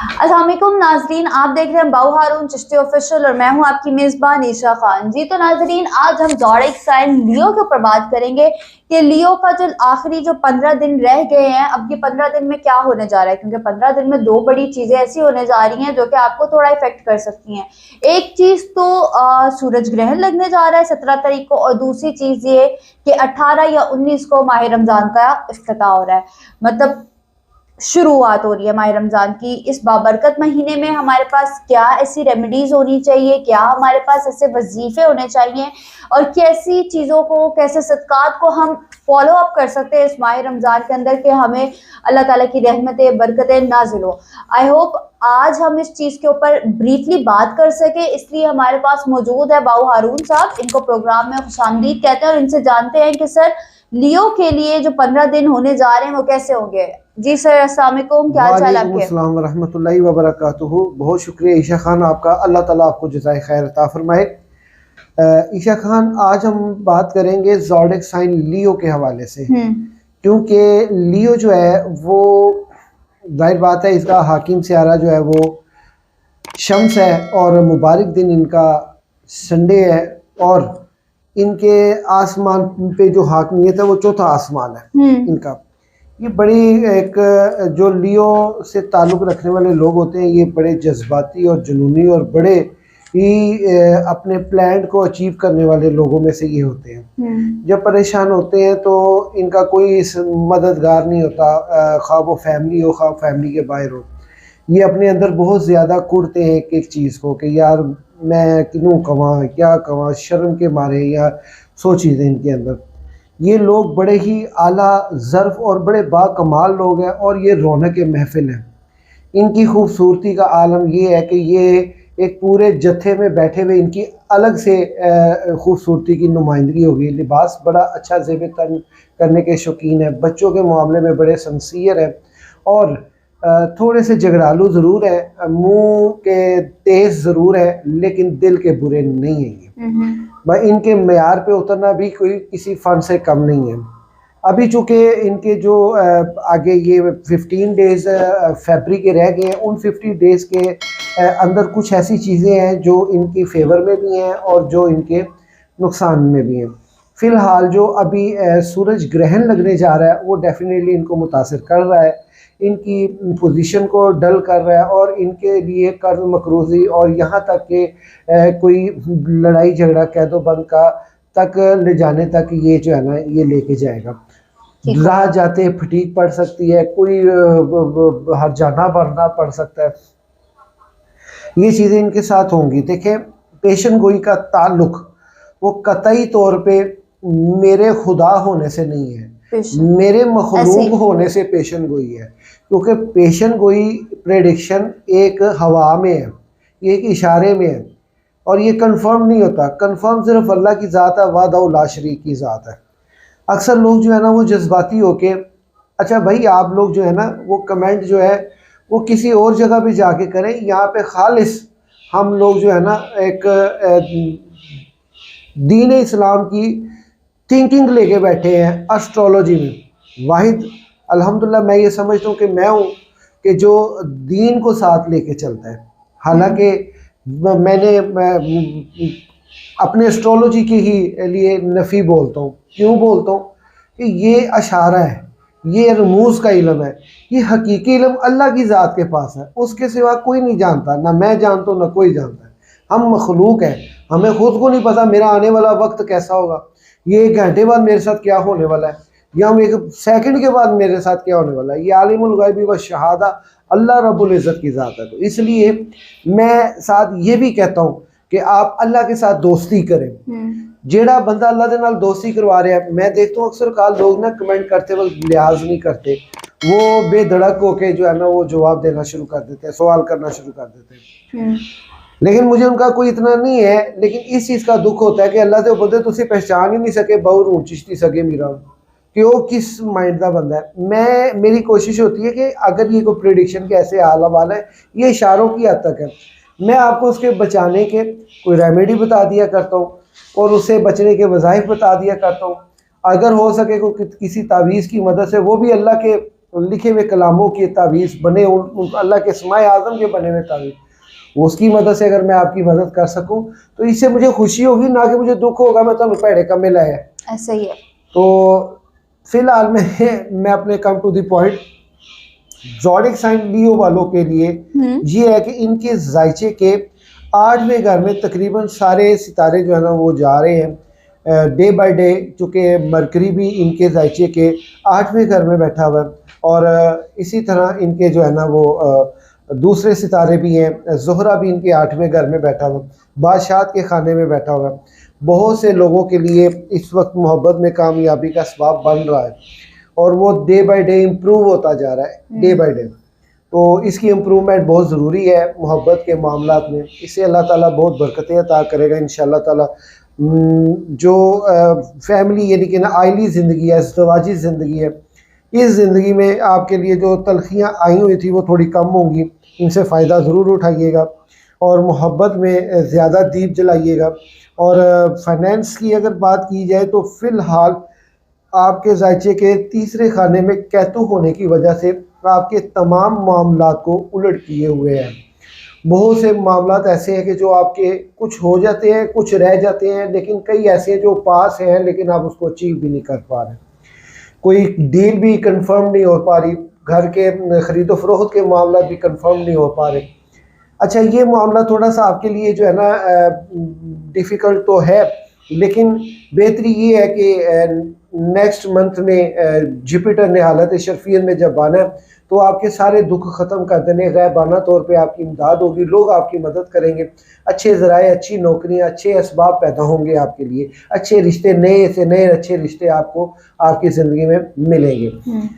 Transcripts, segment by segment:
अस्सलाम वालेकुम नाजरीन, आप देख रहे हैं बाऊ हारून चिश्ती ऑफिशियल और मैं हूं आपकी मेज़बान ईशा खान जी। तो नाजरीन, आज हम ज़ोडिएक साइन लियो के ऊपर बात करेंगे कि लियो का जो आखिरी जो 15 दिन रह गए हैं, अब ये 15 दिन में क्या होने जा रहा है, क्योंकि 15 दिन में दो बड़ी चीज़ें ऐसी होने जा रही हैं जो कि आपको थोड़ा इफेक्ट कर सकती हैं। एक चीज़ तो सूरज ग्रहण लगने जा रहा है 17 तारीख को, और दूसरी चीज़ ये कि 18 या 19 को माह रमज़ान का इफ्तिताह हो रहा है, मतलब शुरुआत हो रही है माह रमजान की। इस बाबरकत महीने में हमारे पास क्या ऐसी रेमेडीज होनी चाहिए, क्या हमारे पास ऐसे वजीफे होने चाहिए, और कैसी चीज़ों को, कैसे सदकात को हम फॉलो अप कर सकते हैं इस माह रमजान के अंदर कि हमें अल्लाह ताला की रहमतें बरकतें नाजिल हो। आई होप आज हम इस चीज़ के ऊपर ब्रीफली बात कर सके, इसलिए हमारे पास मौजूद है बाऊ हारून साहब। इनको प्रोग्राम में खुशामदीद कहते हैं और इनसे जानते हैं कि सर लियो के लिए जो 15 दिन होने जा रहे हैं वो कैसे होंगे। जी सर, अस्सलाम वालेकुम, क्या हाल चाल आपके? वालेकुम व रहमतुल्लाहि व बरकातुहू। बहुत शुक्रिया ईशा खान आपका, अल्लाह ताला आपको जज़ाए खैर अता फरमाए। ईशा खान, आज हम बात करेंगे ज़ोडिएक साइन लियो के हवाले से, क्योंकि लियो जो है वो जाहिर बात है इसका हाकिम सियारा जो है वो शम्स है, और मुबारक दिन इनका संडे है, और इनके आसमान पे जो हाकिमियत है वो चौथा आसमान है इनका। ये बड़ी एक जो लियो से ताल्लुक़ रखने वाले लोग होते हैं, ये बड़े जज्बाती और जुनूनी और बड़े ही अपने प्लान को अचीव करने वाले लोगों में से ये होते हैं। जब परेशान होते हैं तो इनका कोई मददगार नहीं होता, ख्वाह वो फैमिली हो ख्वाह फैमिली के बाहर हो। ये अपने अंदर बहुत ज़्यादा कुड़ते हैं एक एक चीज़ को कि यार मैं क्यों कमां, क्या कमां, शर्म के मारे, या सौ चीज़ें इनके अंदर। ये लोग बड़े ही आला ज़र्फ़ और बड़े बाकमाल लोग हैं, और ये रौनक महफ़िल है। इनकी खूबसूरती का आलम ये है कि ये एक पूरे जत्थे में बैठे हुए इनकी अलग से खूबसूरती की नुमाइंदगी होगी। लिबास बड़ा अच्छा ज़ेब तन करने के शौकीन है, बच्चों के मामले में बड़े सिंसियर है, और थोड़े से झगड़ालू ज़रूर है, मुंह के तेज़ ज़रूर है, लेकिन दिल के बुरे नहीं हैं ये। भाई इनके मेयार पे उतरना भी कोई किसी फ़न से कम नहीं है। अभी चूँकि इनके जो आगे ये 15 डेज़ फरवरी के रह गए हैं, उन 50 डेज़ के अंदर कुछ ऐसी चीज़ें हैं जो इनकी फेवर में भी हैं और जो इनके नुकसान में भी हैं। फ़िलहाल जो अभी सूरज ग्रहण लगने जा रहा है वो डेफिनेटली इनको मुतासिर कर रहा है, इनकी पोजीशन को डल कर रहा है, और इनके लिए कर्ज मकरूज़ी और यहाँ तक कि कोई लड़ाई झगड़ा कैदो बंद का तक ले जाने तक ये जो है ना ये लेके जाएगा। राह जाते फटीक पड़ सकती है, कोई हर जाना भरना पड़ सकता है, ये चीज़ें इनके साथ होंगी। देखें, पेशन गोई का ताल्लुक वो कतई तौर पे मेरे खुदा होने से नहीं है, मेरे मखलूक होने से पेशन गोई है। क्योंकि पेशन गोई प्रेडिक्शन एक हवा में है, एक इशारे में है, और ये कंफर्म नहीं होता। कंफर्म सिर्फ अल्लाह की ज़ात है, वादा ला शरीक की ज़ात है। अक्सर लोग जो है ना वो जज्बाती होके, अच्छा भाई आप लोग जो है ना वो कमेंट जो है वो किसी और जगह पे जाके करें, यहाँ पे खालिस हम लोग जो है ना एक दीन इस्लाम की थिंकिंग लेके बैठे हैं एस्ट्रोलॉजी में। वाहिद अल्हम्दुलिल्लाह मैं ये समझता हूँ कि मैं हूँ कि जो दीन को साथ लेके चलता है। हालांकि मैंने अपने एस्ट्रोलॉजी के ही लिए नफ़ी बोलता हूँ। क्यों बोलता हूँ कि ये अशारा है, ये रमूज़ का इल्म है, ये हकीकी इल्म अल्लाह की ज़ात के पास है, उसके सिवा कोई नहीं जानता, ना मैं जानता हूँ ना कोई जानता है। हम मखलूक हैं, हमें खुद को नहीं पता मेरा आने वाला वक्त कैसा होगा, ये 1 घंटे बाद मेरे साथ क्या होने वाला है, या हम 1 सेकंड के बाद मेरे साथ क्या होने वाला है। ये आलिमुल गैबी व शहादा अल्लाह रब्बुल इज़्ज़त की ज़ात है। तो इसलिए मैं साथ ये भी कहता हूँ कि आप अल्लाह के साथ दोस्ती करें। जेड़ा बंदा अल्लाह के नाल दोस्ती करवा रहा है, मैं देखता हूँ अक्सर काल लोग ना कमेंट करते वक्त लिहाज नहीं करते, वो बेधड़क होके जो है ना वो जवाब देना शुरू कर देते हैं, सवाल करना शुरू कर देते हैं। लेकिन मुझे उनका कोई इतना नहीं है, लेकिन इस चीज़ का दुख होता है कि अल्लाह से बंदे तुसी पहचान ही नहीं सके, बहु चिश्ती सके मीरा कि वो किस माइंड का बंदा है। मेरी कोशिश होती है कि अगर ये कोई प्रेडिक्शन के ऐसे हाल वाला है, ये इशारों की हद तक है, मैं आपको उसके बचाने के कोई रेमेडी बता दिया करता हूँ और उससे बचने के वज़ाइफ बता दिया करता हूँ। अगर हो सके को किसी तावीज़ की मदद से, वो भी अल्लाह के लिखे हुए कलामों की तावीज़ बने, उन अल्लाह के अस्माए आज़म के बने हुए तावीज़, उसकी मदद से अगर मैं आपकी मदद कर सकूं तो इससे मुझे खुशी होगी, ना कि मुझे दुख होगा मैं तुम पैड़े कमे लाया। ऐसा ही है। तो फिलहाल मैं अपने come to the point, zodiac sign Leo वालों के लिए ये है कि इनके जायचे के 8वें घर में तकरीबन सारे सितारे जो है ना वो जा रहे हैं डे बाय डे, चूँकि मरकरी भी इनके जायचे के 8वें घर में बैठा हुआ है और इसी तरह इनके जो है ना वो दूसरे सितारे भी हैं, ज़ोहरा भी इनके 8वें घर में बैठा हुआ, बादशाहत के खाने में बैठा हुआ है। बहुत से लोगों के लिए इस वक्त मोहब्बत में कामयाबी का सबब बन रहा है और वो डे बाय डे इम्प्रूव होता जा रहा है, डे बाय डे। तो इसकी इम्प्रूवमेंट बहुत ज़रूरी है मोहब्बत के मामलात में, इससे अल्लाह ताला बहुत बरकतें अता करेगा इंशाअल्लाह ताला। जो फैमिली यानी कि ना आइली ज़िंदगी है, ज़वाजी ज़िंदगी है, इस ज़िंदगी में आपके लिए जो तलखियाँ आई हुई थी वो थोड़ी कम होंगी, इनसे फ़ायदा ज़रूर उठाइएगा और मोहब्बत में ज़्यादा दीप जलाइएगा। और फाइनेंस की अगर बात की जाए तो फ़िलहाल आपके जायचे के तीसरे खाने में कैतु होने की वजह से आपके तमाम मामलात को उलट किए हुए हैं। बहुत से मामलात ऐसे हैं कि जो आपके कुछ हो जाते हैं, कुछ रह जाते हैं, लेकिन कई ऐसे हैं जो पास हैं लेकिन आप उसको अचीव भी नहीं कर पा रहे। कोई डील भी कंफर्म नहीं हो पा रही, घर के ख़रीदो फरोख्त के मामला भी कंफर्म नहीं हो पा रहे। अच्छा, ये मामला थोड़ा सा आपके लिए जो है ना डिफ़िकल्ट तो है, लेकिन बेहतरी ये है कि नेक्स्ट मंथ में जुपिटर ने हालत शर्फियत में जब आना है तो आपके सारे दुख ख़त्म कर देने, गैबाना तौर पे आपकी इमदाद होगी, लोग आपकी मदद करेंगे, अच्छे ज़राए, अच्छी नौकरियां, अच्छे असबाब पैदा होंगे आपके लिए, अच्छे रिश्ते, नए से नए अच्छे रिश्ते आपको आपकी ज़िंदगी में मिलेंगे।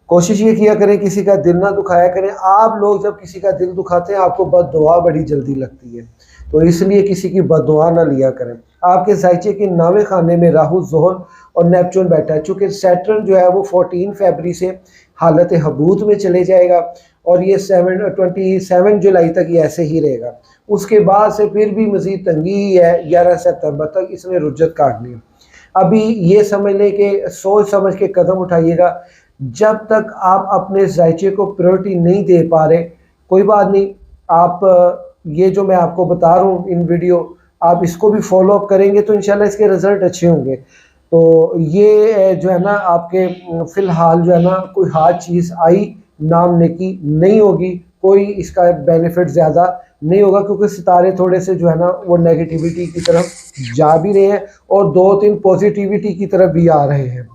कोशिश ये किया करें किसी का दिल ना दुखाया करें। आप लोग जब किसी का दिल दुखाते हैं आपको बद्दुआ बड़ी जल्दी लगती है, तो इसलिए किसी की बद्दुआ ना लिया करें। आपके जायचे के 9वें खाने में राहु, ज़ोहर और नेपच्यून बैठा है, चूँकि सैटर्न जो है वो 14 फरवरी से हालत हबूत में चले जाएगा और ये 27 जुलाई तक ये ऐसे ही रहेगा। उसके बाद से फिर भी मज़ीद तंगी ही है, 11 सितंबर तक इसने रुज्जत काटनी है। अभी ये समझ लें कि सोच समझ के कदम उठाइएगा। जब तक आप अपने जायचे को प्रायोरिटी नहीं दे पा रहे, कोई बात नहीं, आप ये जो मैं आपको बता रहा हूँ इन वीडियो, आप इसको भी फॉलो अप करेंगे तो इंशाल्लाह इसके रिज़ल्ट अच्छे होंगे। तो ये जो है ना आपके फ़िलहाल जो है ना कोई हार्ड चीज़ आई नामने की नहीं होगी, कोई इसका बेनिफिट ज़्यादा नहीं होगा, क्योंकि सितारे थोड़े से जो है ना वो नेगेटिविटी की तरफ जा भी रहे हैं और 2-3 पॉजिटिविटी की तरफ भी आ रहे हैं।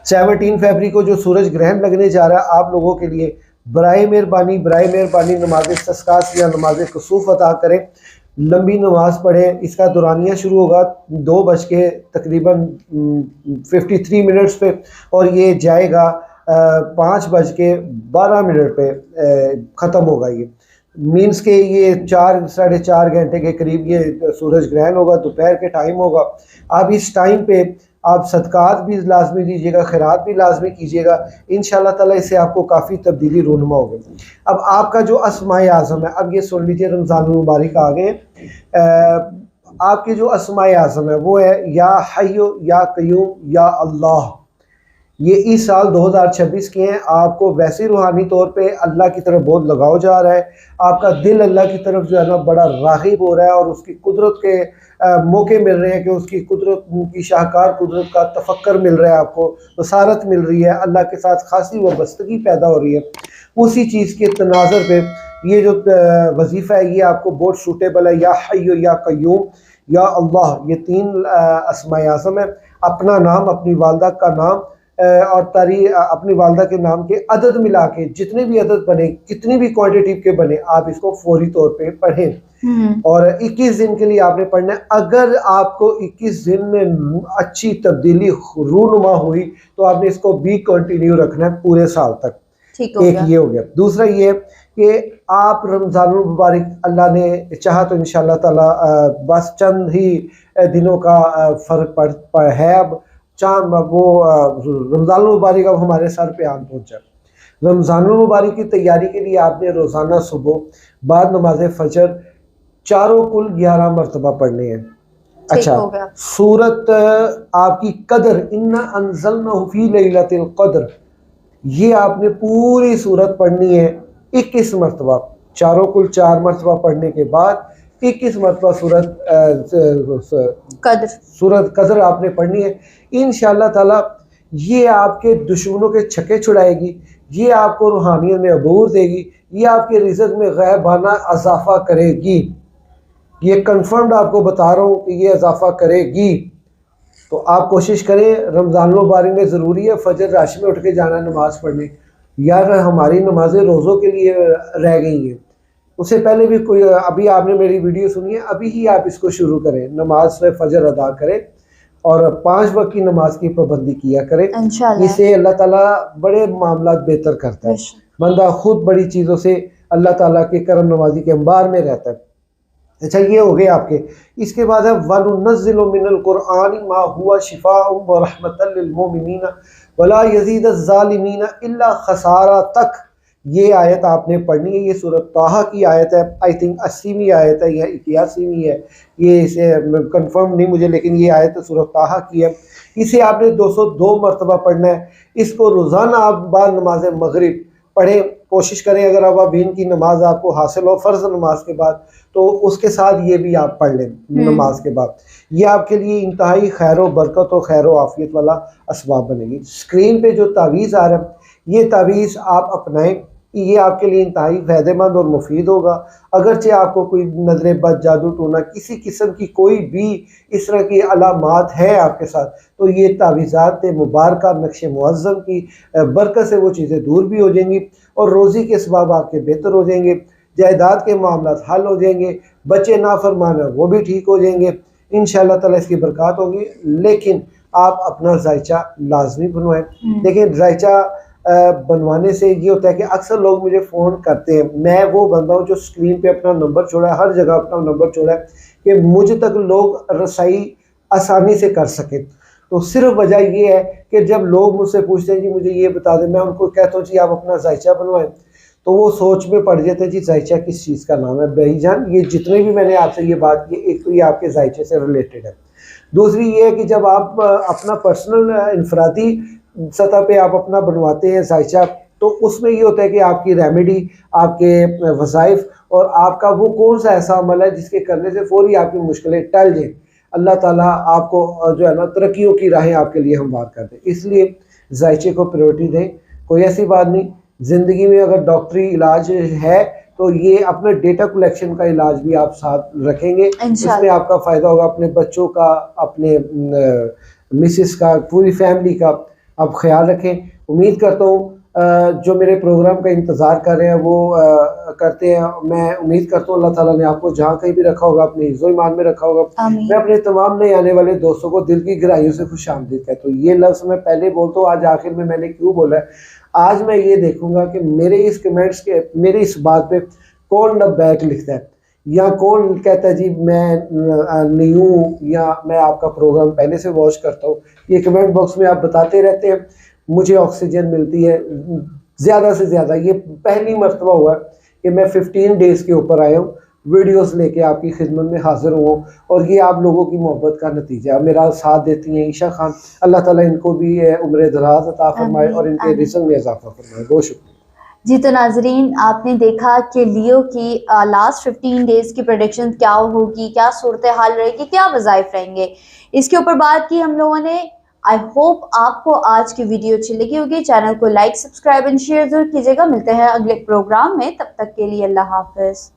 17 फरवरी को जो सूरज ग्रहण लगने जा रहा है आप लोगों के लिए, बराए मेहरबानी नमाज इस्तिस्कास या नमाज कुसूफ अदा करें, लंबी नमाज पढ़ें। इसका दुरानिया शुरू होगा 2 बज के तकरीबन 53 मिनट्स पे और ये जाएगा 5 बज के 12 मिनट पे ख़त्म होगा। ये मीन्स के ये 4-4.5 घंटे के करीब ये सूरज ग्रहण होगा, दोपहर के टाइम होगा। आप इस टाइम पे आप सदकात भी लाजमी दीजिएगा, खैरात भी लाजमी कीजिएगा, इंशाअल्लाह ताला इससे आपको काफ़ी तब्दीली रूनुमा होगी। अब आपका जो अस्माए आज़म है, अब ये सुन लीजिए, रमज़ान मुबारक आ गए, आपके जो अस्माए आज़म है वो है या हय्यु या क़य्यूम या अल्लाह। ये इस साल 2026 के हैं। आपको वैसे रूहानी तौर पे अल्लाह की तरफ बहुत लगाव जा रहा है, आपका दिल अल्लाह की तरफ जो है ना बड़ा राग़िब हो रहा है और उसकी कुदरत के मौके मिल रहे हैं कि उसकी कुदरत की शाहकार कुदरत का तफक्कर मिल रहा है, आपको बसारत मिल रही है, अल्लाह के साथ खासी वाबस्तगी पैदा हो रही है। उसी चीज़ के तनाज़र पे ये जो वजीफ़ा है ये आपको बहुत सूटेबल है। या हय्यु या क़य्यूम या अल्लाह, ये 3 अस्माए आज़म है। अपना नाम, अपनी वालदा का नाम और अपनी वालदा के नाम के अदद मिला के जितने भी अदद बने, कितनी भी क्वांटिटी के बने, आप इसको फौरी तौर पे पढ़ें और 21 दिन के लिए आपने पढ़ना है। अगर आपको 21 दिन में अच्छी तब्दीली रूनुमा हुई तो आपने इसको भी कंटिन्यू रखना है पूरे साल तक। एक ये हो गया। दूसरा ये कि आप रमज़ान मुबारक अल्लाह ने चाहा तो इंशाअल्लाह ताला बस चंद ही दिनों का फ़र्क है। अब वो रमज़ान मुबारक अब हमारे सर पे आन पहुँचा। रमज़ान मुबारक की तैयारी के लिए आपने रोज़ाना सुबह बाद नमाज फजर चारों कुल 11 मरतबा पढ़ने हैं। अच्छा, सूरत आपकी कदर, इन्ना अंज़लनाहु फ़ी लैलतिल क़द्र, ये आपने पूरी सूरत पढ़नी है 21 मरतबा, चारों कुल 4 मरतबा पढ़ने के बाद 21 मरतबा सूरत कदर आपने पढ़नी है। इंशाअल्लाह ताला ये आपके दुश्मनों के छक्के छुड़ाएगी, ये आपको रूहानियत में अबूर देगी, ये आपके रिज़्क़ में गैबाना इजाफा करेगी। ये कंफर्म्ड आपको बता रहा हूँ कि ये इजाफा करेगी। तो आप कोशिश करें, रमज़ान मुबारक में ज़रूरी है फजर राशि में उठ के जाना नमाज़ पढ़ने। यार हमारी नमाज़ें रोज़ों के लिए रह गई हैं, उससे पहले भी कोई, अभी आपने मेरी वीडियो सुनी है, अभी ही आप इसको शुरू करें, नमाज में फजर अदा करें और 5 वक्त की नमाज की पाबंदी किया करें। इससे अल्लाह ताला बड़े मामला बेहतर करता है। बंदा खुद बड़ी चीज़ों से अल्लाह ताला के करम नवाजी के अंबार में रहता है। अच्छा, ये हो गए आपके। इसके बाद है वनुनज़्ज़िलु मिनल कुरआनि मा हुवा शिफ़ाउन व रहमतल लिल मोमिनीना वला यज़ीदुज़ ज़ालिमीना इल्ला खसारा तक ये आयत आपने पढ़नी है। ये सूरत ताहा की आयत है, आई थिंक 80वीं आयत है या 81वीं है, ये इसे कंफर्म नहीं मुझे, लेकिन ये आयत सूरत ताहा की है। इसे आपने 202 मरतबा पढ़ना है। इसको रोज़ाना आप बाद नमाज मगरिब पढ़ें, कोशिश करें अगर अवाबीन की नमाज आपको हासिल हो फ़र्ज़ नमाज के बाद, तो उसके साथ ये भी आप पढ़ लें नमाज के बाद। ये आपके लिए इंतहाई खैर व बरकत और खैर व आफियत वाला असबाब बनेगी। स्क्रीन पे जो तावीज़ आ रहा है, ये तावीज़ आप अपनाएं, ये आपके लिए इंतहाई फ़ायदेमंद और मुफीद होगा। अगरचे आपको कोई नजरे बद, जादू टोना, किसी किस्म की कोई भी इस तरह की अलामात है आपके साथ, तो ये तावीज़ात मुबारक नक्श मुअज़्ज़म की बरकत से वो चीज़ें दूर भी हो जाएंगी और रोज़ी के असबाब आपके बेहतर हो जाएंगे, जायदाद के मामला हल हो जाएंगे, बच्चे नाफरमान है वो भी ठीक हो जाएंगे, इंशाअल्लाह ताला इसकी बरकत होगी। लेकिन आप अपना जायचा लाजमी बनवाएं। देखिए, जायचा बनवाने से ये होता है कि अक्सर लोग मुझे फ़ोन करते हैं, मैं वो बंदा हूँ जो स्क्रीन पे अपना नंबर छोड़ा है, हर जगह अपना नंबर छोड़ा है कि मुझ तक लोग रसाई आसानी से कर सकें। तो सिर्फ वजह ये है कि जब लोग मुझसे पूछते हैं जी मुझे ये बता दें, मैं उनको कहता हूँ जी आप अपना जायचा बनवाएं, तो वो सोच में पड़ जाते हैं जी जायचा किस चीज़ का नाम है। भाईजान, ये जितने भी मैंने आपसे ये बात की, एक तो ये आपके जायचे से रिलेटेड है, दूसरी ये है कि जब आप अपना पर्सनल इनफरादी सतह पे आप अपना बनवाते हैं जायचा, तो उसमें ये होता है कि आपकी रेमेडी, आपके वज़ाइफ और आपका वो कौन सा ऐसा अमल है जिसके करने से फौरी आपकी मुश्किलें टल जाएँ। अल्लाह ताला आपको जो है ना तरक्कियों की राहें आपके लिए हमवार कर दे। इसलिए जायचे को प्रायोरिटी दें। कोई ऐसी बात नहीं, ज़िंदगी में अगर डॉक्टरी इलाज है तो ये अपने डेटा कलेक्शन का इलाज भी आप साथ रखेंगे, इसमें आपका फ़ायदा होगा। अपने बच्चों का, अपने मिसेस का, पूरी फैमिली का आप ख्याल रखें। उम्मीद करता हूँ जो मेरे प्रोग्राम का इंतज़ार कर रहे हैं वो करते हैं। मैं उम्मीद करता हूँ अल्लाह ताला ने आपको जहाँ कहीं भी रखा होगा अपने इज़्ज़ो ईमान में रखा होगा। मैं अपने तमाम नए आने वाले दोस्तों को दिल की गहराइयों से खुशामदीद कहता हूँ। ये लफ्ज़ मैं पहले बोलता हूँ, आज आखिर में मैंने क्यों बोला है। आज मैं ये देखूँगा कि मेरे इस कमेंट्स के, मेरे इस बात पे कौन लब्बैक लिखता है या कौन कहता है जी मैं नहीं हूँ या मैं आपका प्रोग्राम पहले से वॉच करता हूँ। ये कमेंट बॉक्स में आप बताते रहते हैं, मुझे ऑक्सीजन मिलती है ज़्यादा से ज़्यादा। ये पहली मरतबा हुआ है कि मैं 15 डेज़ के ऊपर आया हूँ, वीडियोस लेके आपकी खिदमत में हाजिर हुआ और ये आप लोगों की मोहब्बत का नतीजा। मेरा साथ देती हैं ईशा खान, अल्लाह ताला इनको भी उम्र दराज अता फरमाए और इनके रिज़्क़ में इजाफा फरमाए। बहुत शुक्रिया जी। तो नाजरीन, आपने देखा कि लियो की लास्ट 15 डेज़ की प्रेडिक्शन क्या होगी, क्या सूरत हाल रहेगी, क्या वज़ाइफ रहेंगे, इसके ऊपर बात की हम लोगों ने। आई होप आपको आज की वीडियो अच्छी लगी होगी। चैनल को लाइक, सब्सक्राइब एंड शेयर जरूर कीजिएगा। मिलते हैं अगले प्रोग्राम में, तब तक के लिए अल्लाह हाफ़िज़।